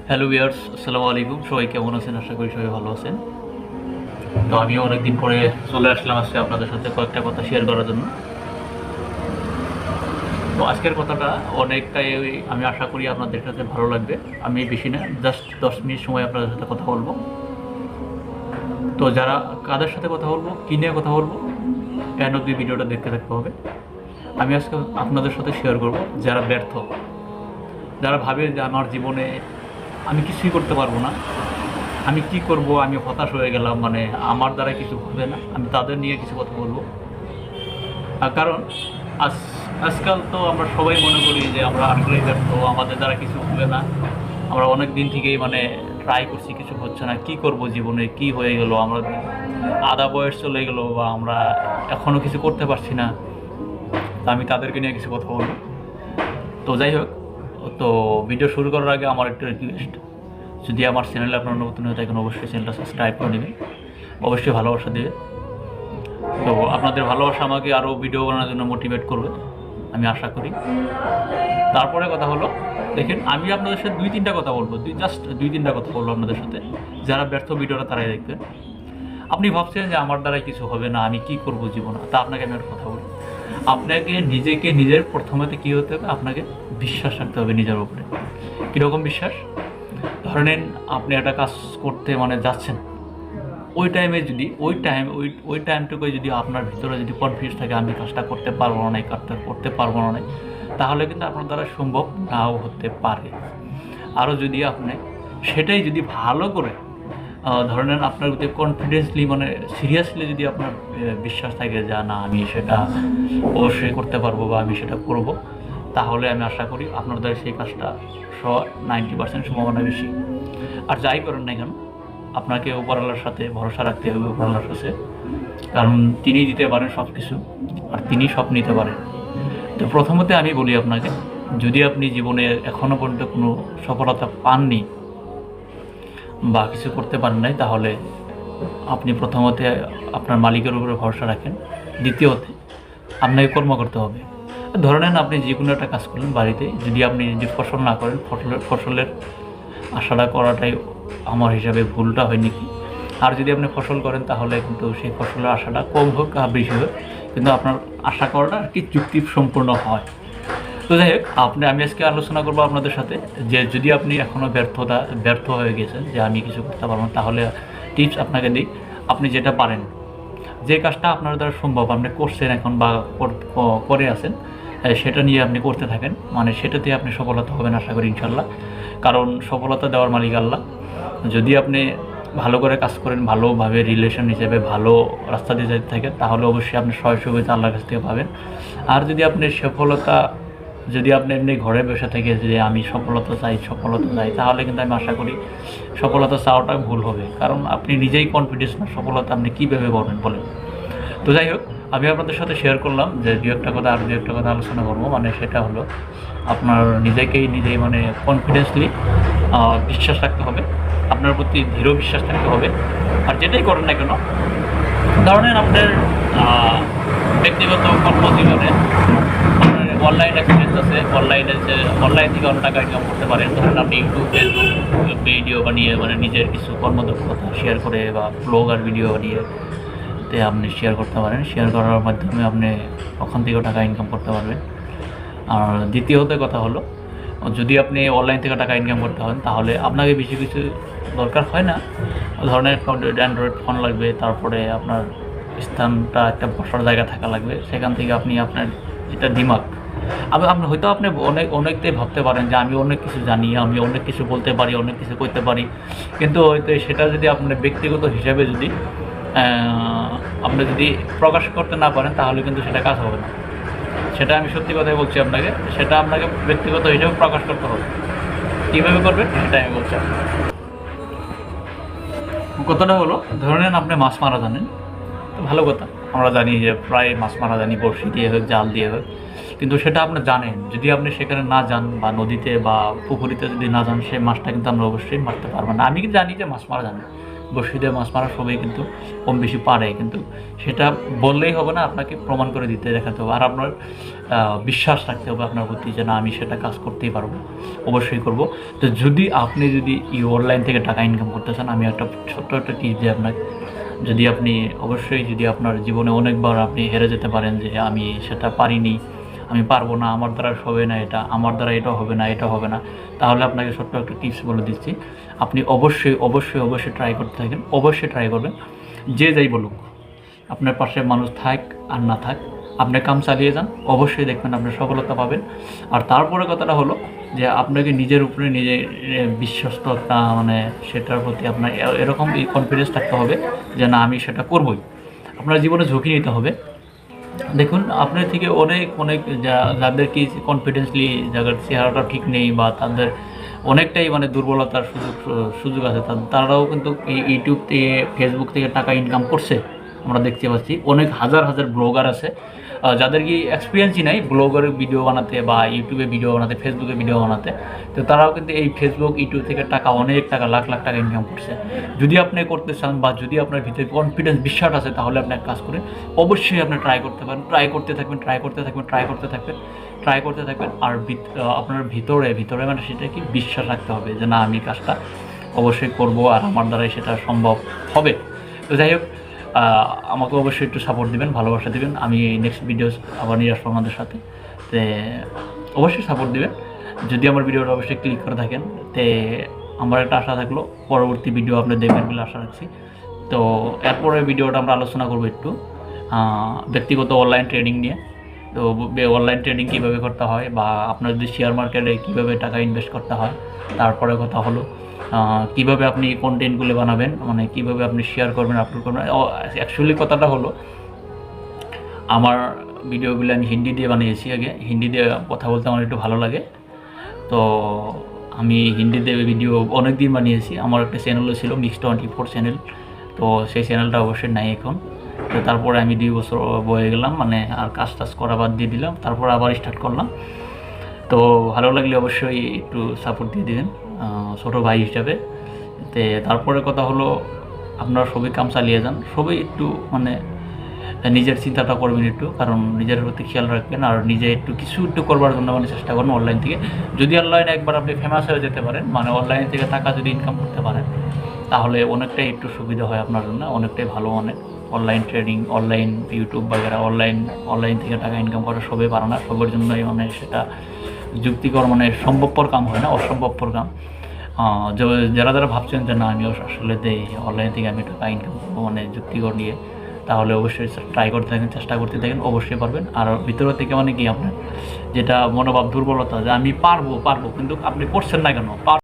Hello viewers, আসসালামু আলাইকুম। সবাই কেমন আছেন? আশা করি সবাই ভালো আছেন। তো আমিও অনেকদিন পরে চলে আসলাম আজকে আপনাদের সাথে কয়েকটা কথা শেয়ার করার জন্য। তো আজকের কথাটা অনেকটাই আমি আশা করি আপনাদের সাথে ভালো লাগবে। আমি বেশি না, জাস্ট 10 মিনিট সময় আপনাদের সাথে কথা বলবো। তো যারা কাদের সাথে কথা বলবো, কী নিয়ে কথা বলবো, এন্ড অব্দি ভিডিওটা দেখতে থাকতে হবে। আমি আজকে আপনাদের সাথে শেয়ার করব যারা ব্যর্থ, যারা ভাবে যে আমার জীবনে আমি কিছুই করতে পারবো না, আমি কি করব, আমি হতাশ হয়ে গেলাম, মানে আমার দ্বারা কিছু হবে না, আমি তাদের নিয়ে কিছু কথা বলবো। কারণ আজ আজকাল তো আমরা সবাই মনে করি যে আমরা আসলেই ব্যর্থ, আমাদের দ্বারা কিছু হবে না। আমরা অনেক দিন থেকেই মানে ট্রাই করছি, কিছু হচ্ছে না, কি করব, জীবনে কি হয়ে গেল, আমরা আধা বয়স চলে গেল, বা আমরা এখনও কিছু করতে পারছি না। তো আমি তাদেরকে নিয়ে কিছু কথা বলবো। তো যাই হোক, তো ভিডিও শুরু করার আগে আমার একটা রিকোয়েস্ট, যদি আমার চ্যানেলে আপনারা নতুন হয়ে থাকেন অবশ্যই চ্যানেলটা সাবস্ক্রাইব করে নেবেন, অবশ্যই ভালোবাসা দেবে। তো আপনাদের ভালোবাসা আমাকে আরও ভিডিও বানানোর জন্য মোটিভেট করবে, আমি আশা করি। তারপরে কথা হলো, দেখেন আমি আপনাদের সাথে দুই তিনটা কথা বলবো, জাস্ট দুই তিনটা কথা বলবো আপনাদের সাথে। যারা ব্যর্থ ভিডিওটা তারাই দেখবেন। আপনি ভাবছেন যে আমার দ্বারা কিছু হবে না, আমি কি করব জীবনে, তা আপনাকে আমি একটা কথা বলি। আপনাকে নিজের প্রথমে কী হতে হবে, আপনাকে বিশ্বাস রাখতে হবে নিজের উপরে। কীরকম বিশ্বাস? ধরে নিন আপনি একটা কাজ করতে মানে যাচ্ছেন, ওই টাইমে যদি ওই টাইমটুকু যদি আপনার ভিতরে যদি কনফিউজ থাকে, আমি কাজটা করতে পারবো না, এই কাজটা করতে পারবো না, তাহলে কিন্তু আপনার দ্বারা সম্ভব নাও হতে পারে। আরও যদি আপনি সেটাই যদি ভালো করে ধরে নেন, আপনার যদি কনফিডেন্সলি মানে সিরিয়াসলি যদি আপনার বিশ্বাস থাকে যে না আমি সেটা অবশ্যই করতে পারবো বা আমি সেটা করব, তাহলে আমি আশা করি আপনার দ্বারা সেই কাজটা 90% সম্ভাবনা বেশি। আর যাই করেন না কেন, আপনাকে উপরওয়ালার সাথে ভরসা রাখতে হবে, উপরওয়ালার কাছে। কারণ তিনি দিতে পারেন সব কিছু, আর তিনি সব নিতে পারেন। তো প্রথমত আমি বলি আপনাকে, যদি আপনি জীবনে এখনও পর্যন্ত কোনো সফলতা পাননি বা কিছু করতে পারেন নাই, তাহলে আপনি প্রথমত আপনার মালিকের উপরে ভরসা রাখেন। দ্বিতীয়তে আপনাকে কর্ম করতে হবে। ধরে নেন আপনি যে কোনো একটা কাজ করলেন বাড়িতে, যদি আপনি যদি ফসল না করেন, ফসলের আশাটা করাটাই আমার হিসাবে ভুলটা হয় নাকি। আর যদি আপনি ফসল করেন তাহলে কিন্তু সেই ফসলের আশাটা কম হোক আর বেশি হোক, কিন্তু আপনার আশা করাটা আর কি যুক্তিসম্পূর্ণ হয়। তো যাই হোক, আমি আজকে আলোচনা করবো আপনাদের সাথে যে যদি আপনি এখনও ব্যর্থ হয়ে গেছেন যে আমি কিছু করতে পারবো না, তাহলে টিপস আপনাকে দিই। আপনি যেটা পারেন, যে কাজটা আপনার দ্বারা সম্ভব, আপনি করছেন এখন বা করে আছেন, সেটা নিয়ে আপনি করতে থাকেন। মানে সেটাতে আপনি সফলতা হবেন আশা করি ইনশাল্লাহ। কারণ সফলতা দেওয়ার মালিক আল্লাহ। যদি আপনি ভালো করে কাজ করেন, ভালোভাবে রিলেশন হিসেবে ভালো রাস্তা দিয়ে যেতে থাকেন, তাহলে অবশ্যই আপনি সহায় সুবিধা আল্লাহর কাছ থেকে পাবেন। আর যদি আপনি এমনি ঘরে বসে থেকে যে আমি সফলতা চাই, তাহলে কিন্তু আমি আশা করি সফলতা চাওয়াটা ভুল হবে। কারণ আপনি নিজেই কনফিডেন্স না, সফলতা আপনি কীভাবে করবেন বলেন। তো যাই হোক, আমি আপনাদের সাথে শেয়ার করলাম যে দু একটা কথা আলোচনা করবো। মানে সেটা হলো, আপনার নিজেই মানে কনফিডেন্সলি বিশ্বাস রাখতে হবে, আপনার প্রতি দৃঢ় বিশ্বাস থাকতে হবে। আর যেটাই করেন না কেন, ধরেন আপনার ব্যক্তিগত কর্মজীবনে অনলাইন এক্সপিরিয়েন্স আছে, অনলাইন থেকে অনেক টাকা ইনকাম করতে পারেন। ধরেন আপনি ইউটিউব, ফেসবুক ভিডিও বানিয়ে মানে নিজের কিছু কর্মদক্ষতা শেয়ার করে বা ব্লগ আর ভিডিও বানিয়ে আপনি শেয়ার করতে পারেন। শেয়ার করার মাধ্যমে আপনি ওখান থেকেও টাকা ইনকাম করতে পারবেন। আর দ্বিতীয়ত কথা হলো, যদি আপনি অনলাইন থেকে টাকা ইনকাম করতে হন, তাহলে আপনাকে বেশি কিছু দরকার হয় না। ধরনের অ্যান্ড্রয়েড ফোন লাগবে, তারপরে আপনার স্থানটা একটা বসার জায়গা থাকা লাগবে। সেখান থেকে আপনি আপনার যেটা দিমাগ, আপনি হয়তো অনেকটাই ভাবতে পারেন যে আমি অনেক কিছু জানি, আমি অনেক কিছু বলতে পারি, অনেক কিছু করতে পারি, কিন্তু হয়তো সেটা যদি আপনার ব্যক্তিগত হিসাবে যদি আপনি যদি প্রকাশ করতে না পারেন, তাহলে কিন্তু সেটা কাজ হবে না। সেটা আমি সত্যি কথাই বলছি আপনাকে, সেটা আপনাকে ব্যক্তিগত হিসাবে প্রকাশ করতে হবে। কীভাবে করবেন সেটা আমি বলছি। কথাটা হলো, ধরে নেন আপনি মাছ মারা জানেন, তো ভালো কথা, আমরা জানি যে প্রায় মাছ মারা জানি, বড়শি দিয়ে হোক, জাল দিয়ে হোক। কিন্তু সেটা আপনি জানেন, যদি আপনি সেখানে না যান বা নদীতে বা পুকুরিতে যদি না যান, সেই মাছটা কিন্তু আমরা অবশ্যই মারতে পারবো না। আমি কিন্তু জানি যে মাছ মারা জানি, বড়শি দিয়ে মাছ মারা সবাই কিন্তু কম বেশি পারে, কিন্তু সেটা বললেই হবে না, আপনাকে প্রমাণ করে দিতে দেখাতে হবে। আর আপনার বিশ্বাস রাখতে হবে আপনার প্রতি যে না আমি সেটা কাজ করতেই পারবো, অবশ্যই করব। তো যদি আপনি অনলাইন থেকে টাকা ইনকাম করতে চান, আমি একটা ছোট্ট একটা টিপস দিই আপনাকে। যদি আপনি অবশ্যই যদি আপনার জীবনে অনেকবার আপনি হেরে যেতে পারেন যে আমি সেটা পারিনি, আমি পারবো না, আমার দ্বারা হবে না এটা, আমার দ্বারা এটা হবে না, এটা হবে না, তাহলে আপনাকে ছোট্ট একটা টিপস বলে দিচ্ছি। আপনি অবশ্যই অবশ্যই অবশ্যই ট্রাই করতে থাকেন, অবশ্যই ট্রাই করবেন। যে যাই বলুক, আপনার পাশে মানুষ থাক আর না থাক, আপনি কাম চালিয়ে যান, অবশ্যই দেখবেন আপনি সফলতা পাবেন। আর তারপরে কথাটা হলো যে আপনাকে নিজের উপরে নিজে বিশ্বস্ত একটা মানে সেটার প্রতি আপনার এরকম কনফিডেন্স থাকতে হবে যে না আমি সেটা করবই। আপনার জীবনে ঝুঁকি নিতে হবে। দেখুন আপনার থেকে অনেক অনেক যাদের কি কনফিডেন্সলি যাদের চেহারাটা ঠিক নেই বা তাদের অনেকটাই মানে দুর্বলতার সুযোগ আছে, তারাও কিন্তু এই ইউটিউব থেকে ফেসবুক থেকে টাকা ইনকাম করছে, আমরা দেখতে পাচ্ছি। অনেক হাজার হাজার ব্লগার আছে যাদের কি এক্সপিরিয়েন্সই নাই ব্লগারের ভিডিও বানাতে বা ইউটিউবে ভিডিও বানাতে, ফেসবুকে ভিডিও বানাতে, তো তারাও কিন্তু এই ফেসবুক ইউটিউব থেকে টাকা অনেক টাকা লাখ লাখ টাকা ইনকাম করছে। যদি আপনি করতে চান বা যদি আপনার ভিতরে কনফিডেন্স বিশ্বাস আছে, তাহলে আপনি এক কাজ করেন, অবশ্যই আপনি ট্রাই করতে পারেন, ট্রাই করতে থাকবেন, ট্রাই করতে থাকবেন, ট্রাই করতে থাকবেন, ট্রাই করতে থাকবেন। আর আপনার ভিতরে মানে সেটা কি বিশ্বাস রাখতে হবে যে না আমি কাজটা অবশ্যই করব আর আমার দ্বারাই সেটা সম্ভব হবে। তো যাই হোক, আমাকে অবশ্যই একটু সাপোর্ট দিবেন, ভালোবাসা দিবেন। আমি নেক্সট ভিডিও আবার নিয়ে আসবো আমাদের সাথে, তো অবশ্যই সাপোর্ট দিবেন। যদি আমার ভিডিওটা অবশ্যই ক্লিক করে থাকেন, তে আমার একটা আশা থাকলো পরবর্তী ভিডিও আপনি দেখবেন বলে আশা রাখছি। তো এরপরে ভিডিওটা আমরা আলোচনা করবো একটু ব্যক্তিগত অনলাইন ট্রেডিং নিয়ে। তো অনলাইন ট্রেডিং কীভাবে করতে হয় বা আপনার যদি শেয়ার মার্কেটে কীভাবে টাকা ইনভেস্ট করতে হয়। তারপরে কথা হলো কীভাবে আপনি কন্টেন্টগুলো বানাবেন, মানে কীভাবে আপনি শেয়ার করবেন, আপলোড করবেন। অ্যাকচুয়ালি কথাটা হলো আমার ভিডিওগুলো আমি হিন্দি দিয়ে বানিয়েছি, আগে হিন্দি দিয়ে কথা বলতে আমার একটু ভালো লাগে। তো আমি হিন্দিতে ভিডিও অনেক দিন বানিয়েছি। আমার একটা চ্যানেলও ছিল Mix24 চ্যানেল, তো সেই চ্যানেলটা অবশ্যই নাই এখন। তো তারপরে আমি 2 বছর বয়ে গেলাম, মানে আর কাজ টাজ করা বাদ দিয়ে দিলাম, তারপর আবার স্টার্ট করলাম। তো ভালো লাগলে অবশ্যই একটু সাপোর্ট দিয়ে দেবেন ছোটো ভাই হিসাবে। তো তারপরে কথা হলো আপনারা সবাই কাম চালিয়ে যান, সবাই একটু মানে নিজের চিন্তাটা করবেন একটু, কারণ নিজের প্রতি খেয়াল রাখবেন আর নিজে একটু করবার জন্য মানে চেষ্টা করুন অনলাইন থেকে। যদি অনলাইনে একবার আপনি ফেমাস হয়ে যেতে পারেন, মানে অনলাইন থেকে টাকা যদি ইনকাম করতে পারেন, তাহলে অনেকটাই একটু সুবিধা হয় আপনার জন্য, অনেকটাই ভালো। অনেক অনলাইন ট্রেডিং, অনলাইন ইউটিউব বাগেরা, অনলাইন থেকে টাকা ইনকাম করা সবাই পারে না, সবার জন্যই মানে সেটা যুক্তিকর মানে সম্ভবপর কাম হয় না, অসম্ভবপর কাম। যারা ভাবছেন যে না আমি আসলে অনলাইন থেকে আমি টাকা ইনকাম করবো মানে যুক্তিকর নিয়ে, তাহলে অবশ্যই ট্রাই করতে থাকেন, চেষ্টা করতে থাকেন, অবশ্যই পারবেন। আর ভিতর থেকে মানে কি আপনার যেটা মনোভাব দুর্বলতা যে আমি পারবো কিন্তু আপনি করছেন না কেন,